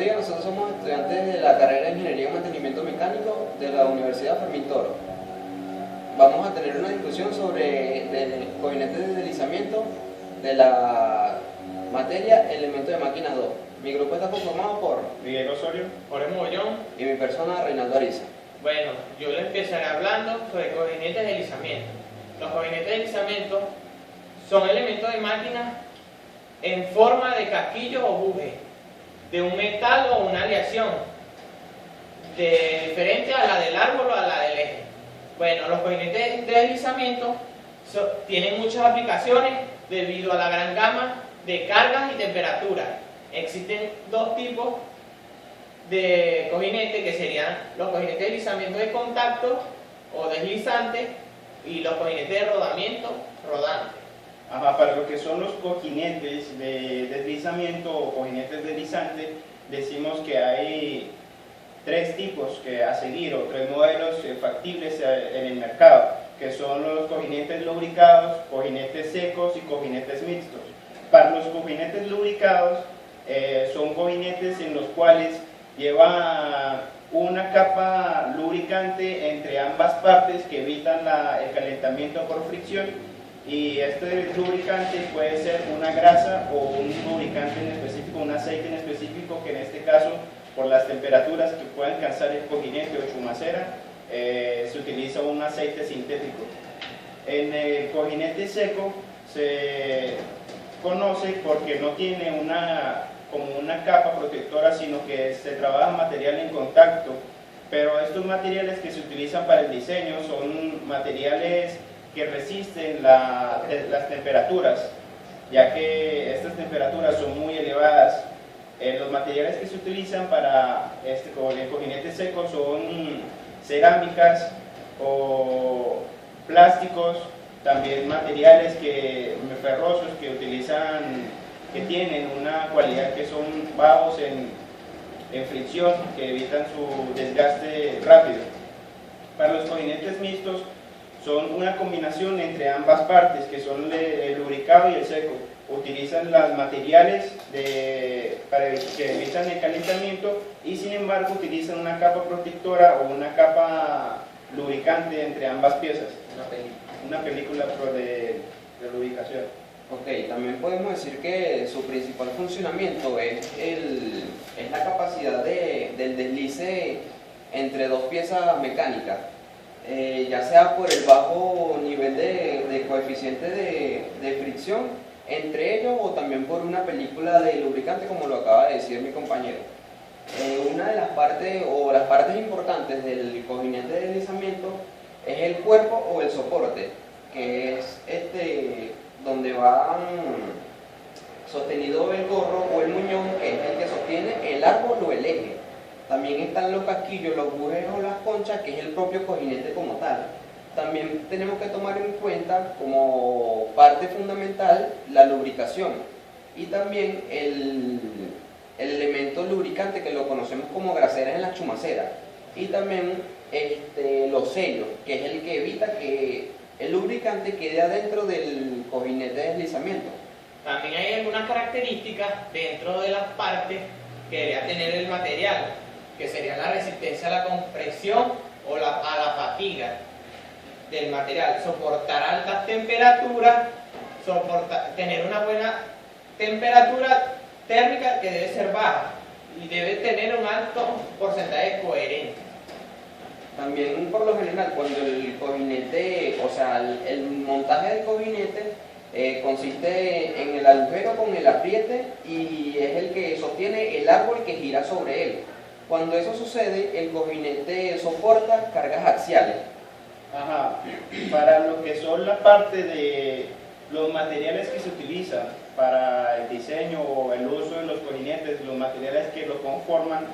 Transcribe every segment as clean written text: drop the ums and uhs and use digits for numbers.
Rodríguez, nosotros somos estudiantes de la carrera de Ingeniería y Mantenimiento Mecánico de la Universidad Fermín Toro. Vamos a tener una discusión sobre el gabinete de deslizamiento de la materia Elementos de Máquinas 2. Mi grupo está conformado por Miguel Osorio, Jorge Mogollón. y mi persona Reinaldo Ariza. Bueno, yo le empezaré hablando sobre cojinetes de deslizamiento. Los cojinetes de deslizamiento son elementos de máquina en forma de casquillo o buje, de un metal o una aleación, diferente a la del árbol o a la del eje. Bueno, los cojinetes de deslizamiento tienen muchas aplicaciones debido a la gran gama de cargas y temperaturas. Existen dos tipos de cojinetes, que serían los cojinetes de deslizamiento de contacto o deslizantes y los cojinetes de rodamiento rodante. para lo que son los cojinetes de deslizamiento o cojinetes deslizantes, decimos que hay tres tipos que a seguir o tres modelos factibles en el mercado, que son los cojinetes lubricados, cojinetes secos y cojinetes mixtos. Para los cojinetes lubricados son cojinetes en los cuales lleva una capa lubricante entre ambas partes que evitan el calentamiento por fricción, y este lubricante puede ser una grasa o un lubricante en específico, un aceite en específico, que en este caso, por las temperaturas que puede alcanzar el cojinete o chumacera, se utiliza un aceite sintético. En el cojinete seco se conoce porque no tiene como una capa protectora, sino que se trabaja material en contacto, pero estos materiales que se utilizan para el diseño son materiales que resisten las temperaturas, ya que estas temperaturas son muy elevadas. Los materiales que se utilizan para el cojinete seco son cerámicas o plásticos, también materiales ferrosos que tienen una cualidad que son bajos en fricción, que evitan su desgaste rápido. Para los cojinetes mixtos son una combinación entre ambas partes, que son el lubricado y el seco. Utilizan los materiales que evitan el calentamiento y sin embargo utilizan una capa protectora o una capa lubricante entre ambas piezas. Una película de lubricación. Ok, también podemos decir que su principal funcionamiento es la capacidad del deslice entre dos piezas mecánicas, ya sea por el bajo nivel de coeficiente de fricción entre ellos, o también por una película de lubricante, como lo acaba de decir mi compañero. Una de las partes importantes del cojinete de deslizamiento es el cuerpo o el soporte, que es donde va sostenido el gorro o el muñón, que es el que sostiene el árbol o el eje. También están los casquillos, los bujes o las conchas, que es el propio cojinete como tal. También tenemos que tomar en cuenta como parte fundamental la lubricación y también el elemento lubricante, que lo conocemos como graseras en la chumacera, y también los sellos, que es el que evita que el lubricante quede adentro del cojinete de deslizamiento. También hay algunas características dentro de las partes que debería tener el material, que sería la resistencia a la compresión o a la fatiga del material, soportar altas temperaturas, tener una buena temperatura térmica, que debe ser baja, y debe tener un alto porcentaje de coherencia. También, por lo general, cuando el cojinete, o sea, el montaje del cojinete consiste en el agujero con el apriete, y es el que sostiene el árbol que gira sobre él. Cuando eso sucede, el cojinete soporta cargas axiales. Para lo que son la parte de los materiales que se utilizan para el diseño o el uso de los cojinetes, los materiales que lo conforman,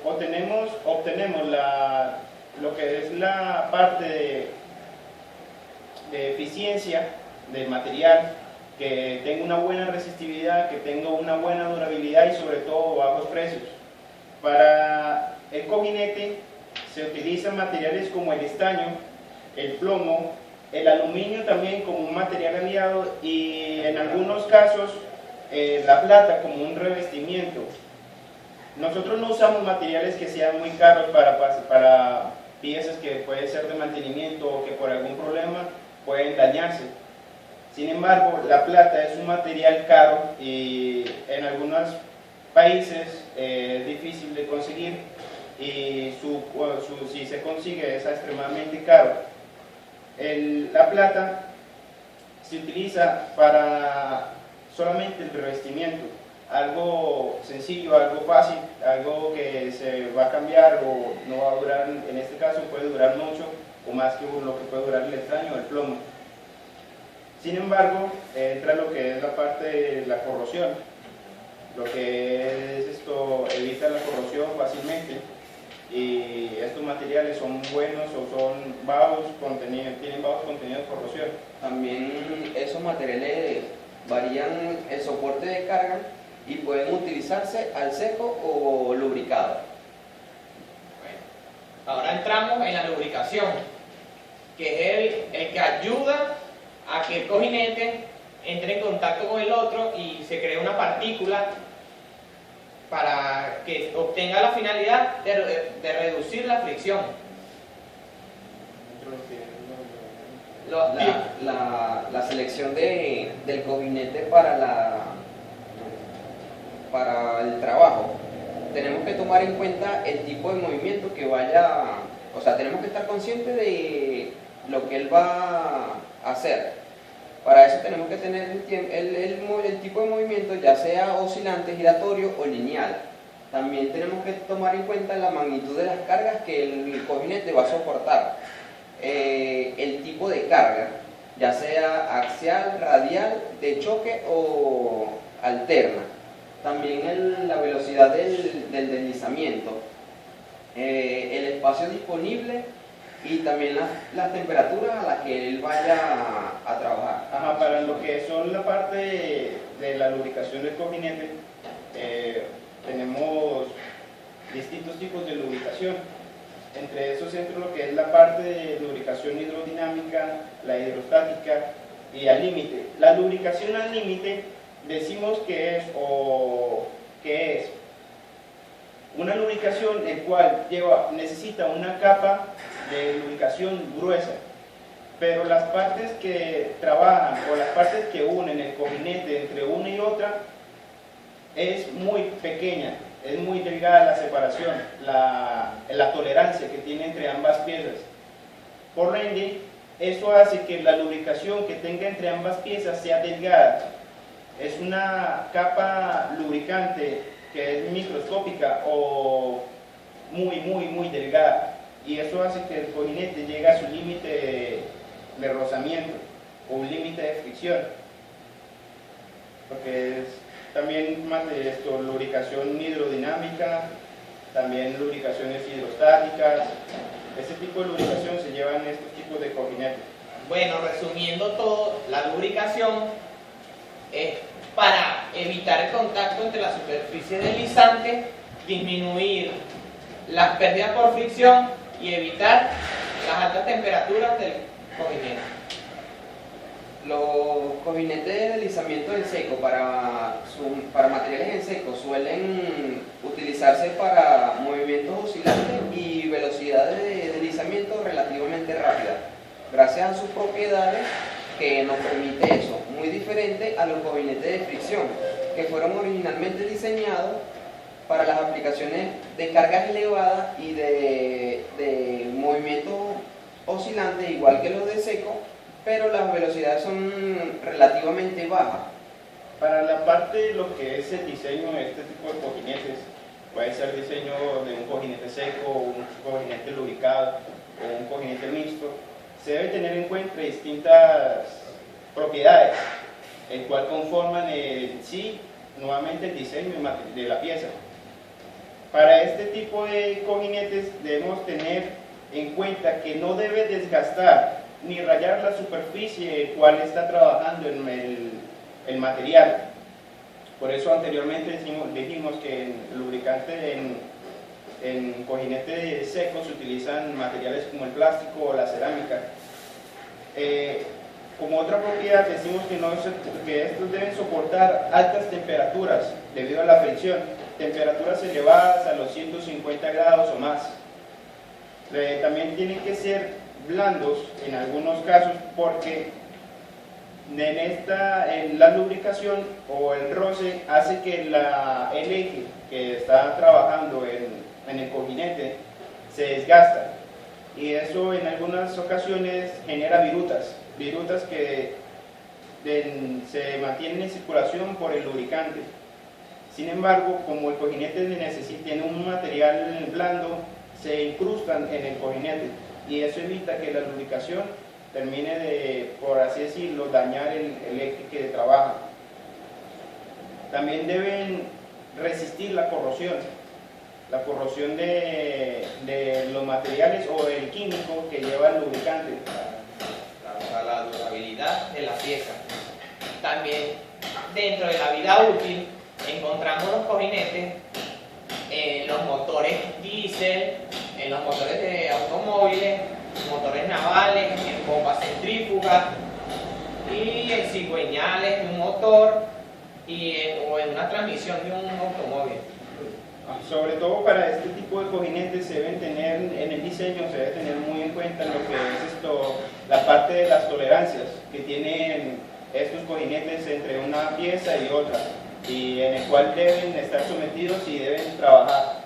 obtenemos lo que es la parte de eficiencia del material, que tenga una buena resistividad, que tenga una buena durabilidad y sobre todo bajos precios. Para el cojinete se utilizan materiales como el estaño, el plomo, el aluminio también como un material aliado, y en algunos casos la plata como un revestimiento. Nosotros no usamos materiales que sean muy caros para piezas que pueden ser de mantenimiento o que por algún problema pueden dañarse. Sin embargo, la plata es un material caro y en algunos países es difícil de conseguir, y si se consigue es extremadamente caro. La plata se utiliza para solamente el revestimiento, algo sencillo, algo fácil, algo que se va a cambiar o no va a durar, en este caso puede durar mucho o más que lo que puede durar el estaño o el plomo. Sin embargo, entra lo que es la parte de la corrosión. Lo que es esto, evita la corrosión fácilmente, y estos materiales son buenos o son bajos contenidos, tienen bajos contenidos de corrosión. También esos materiales varían el soporte de carga y pueden utilizarse al seco o lubricado. Bueno, ahora entramos en la lubricación, que es el que ayuda a que el cojinete entre en contacto con el otro y se cree una partícula para que obtenga la finalidad de reducir la fricción. La selección del cojinete para el trabajo, tenemos que tomar en cuenta el tipo de movimiento que vaya, o sea, tenemos que estar conscientes de lo que él va a hacer. Para eso tenemos que tener el tipo de movimiento, ya sea oscilante, giratorio o lineal. También tenemos que tomar en cuenta la magnitud de las cargas que el cojinete va a soportar. El tipo de carga, ya sea axial, radial, de choque o alterna. También la velocidad del deslizamiento, el espacio disponible y también las temperaturas a las que él vaya a trabajar. Ajá, para lo que son la parte de la lubricación del cojinete, tenemos distintos tipos de lubricación. Entre esos entra lo que es la parte de lubricación hidrodinámica, la hidrostática y al límite. La lubricación al límite decimos que es una lubricación en cual necesita una capa de lubricación gruesa, pero las partes que trabajan o las partes que unen el cojinete entre una y otra es muy pequeña, es muy delgada la separación, la tolerancia que tiene entre ambas piezas. Por ende, eso hace que la lubricación que tenga entre ambas piezas sea delgada. Es una capa lubricante que es microscópica o muy delgada, y eso hace que el cojinete llegue a su límite de rozamiento o un límite de fricción, porque es también más de esto, lubricación hidrodinámica, también lubricaciones hidrostáticas. Este tipo de lubricación se lleva en estos tipos de cojinetes. Bueno, resumiendo todo, la lubricación es para evitar el contacto entre la superficie deslizante, disminuir las pérdidas por fricción y evitar las altas temperaturas del cojinete. Los cojinetes de deslizamiento en seco para materiales en seco suelen utilizarse para movimientos oscilantes y velocidades de deslizamiento relativamente rápidas, gracias a sus propiedades que nos permite eso, muy diferente a los cojinetes de fricción, que fueron originalmente diseñados para las aplicaciones de cargas elevadas y de movimientos oscilantes, igual que los de seco, pero las velocidades son relativamente bajas. Para la parte de lo que es el diseño de este tipo de cojinetes, puede ser diseño de un cojinete seco, un cojinete lubricado o un cojinete mixto, se debe tener en cuenta distintas propiedades, el cual conforman nuevamente el diseño de la pieza. Para este tipo de cojinetes debemos tener en cuenta que no debe desgastar ni rayar la superficie el cual está trabajando en el material. Por eso anteriormente dijimos que en lubricante en cojinete seco se utilizan materiales como el plástico o la cerámica. Como otra propiedad decimos que estos deben soportar altas temperaturas debido a la fricción. temperaturas elevadas a los 150 grados o más. También tienen que ser blandos en algunos casos porque en la lubricación o el roce hace que el eje que está trabajando en el cojinete se desgasta, y eso en algunas ocasiones genera virutas que se mantienen en circulación por el lubricante. Sin embargo, como el cojinete tiene un material blando, se incrustan en el cojinete, y eso evita que la lubricación termine de, por así decirlo, dañar el eje que trabaja. También deben resistir la corrosión de los materiales o el químico que lleva el lubricante. La durabilidad de la pieza. También dentro de la vida útil encontramos los cojinetes en los motores diésel, en los motores de automóviles, motores navales, en bombas centrífugas y en cigüeñales de un motor o en una transmisión de un automóvil. Sobre todo para este tipo de cojinetes se deben tener en el diseño, se debe tener muy en cuenta lo que es la parte de las tolerancias que tienen estos cojinetes entre una pieza y otra, y en el cual deben estar sometidos y deben trabajar.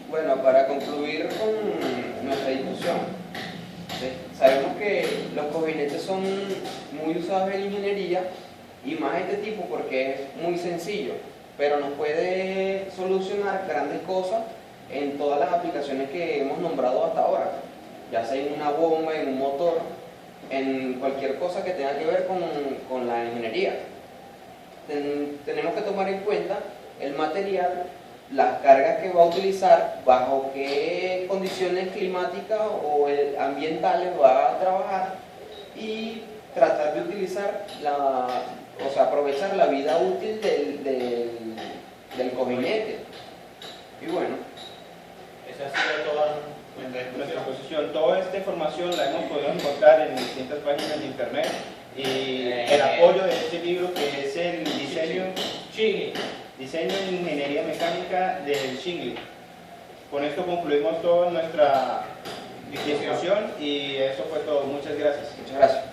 Bueno, para concluir con nuestra discusión, sabemos que los cojinetes son muy usados en ingeniería, y más este tipo porque es muy sencillo, pero nos puede solucionar grandes cosas en todas las aplicaciones que hemos nombrado hasta ahora, ya sea en una bomba, en un motor, en cualquier cosa que tenga que ver con la ingeniería. Tenemos que tomar en cuenta el material, las cargas que va a utilizar, bajo qué condiciones climáticas o ambientales va a trabajar, y tratar de utilizar aprovechar la vida útil del cojinete. Y bueno, Esa ha sido toda nuestra exposición. Toda esta información la hemos podido encontrar en distintas páginas de internet, y el apoyo de este libro, que es el diseño en ingeniería mecánica del Shingley. Con esto concluimos toda nuestra discusión, y eso fue todo. Muchas gracias. muchas gracias.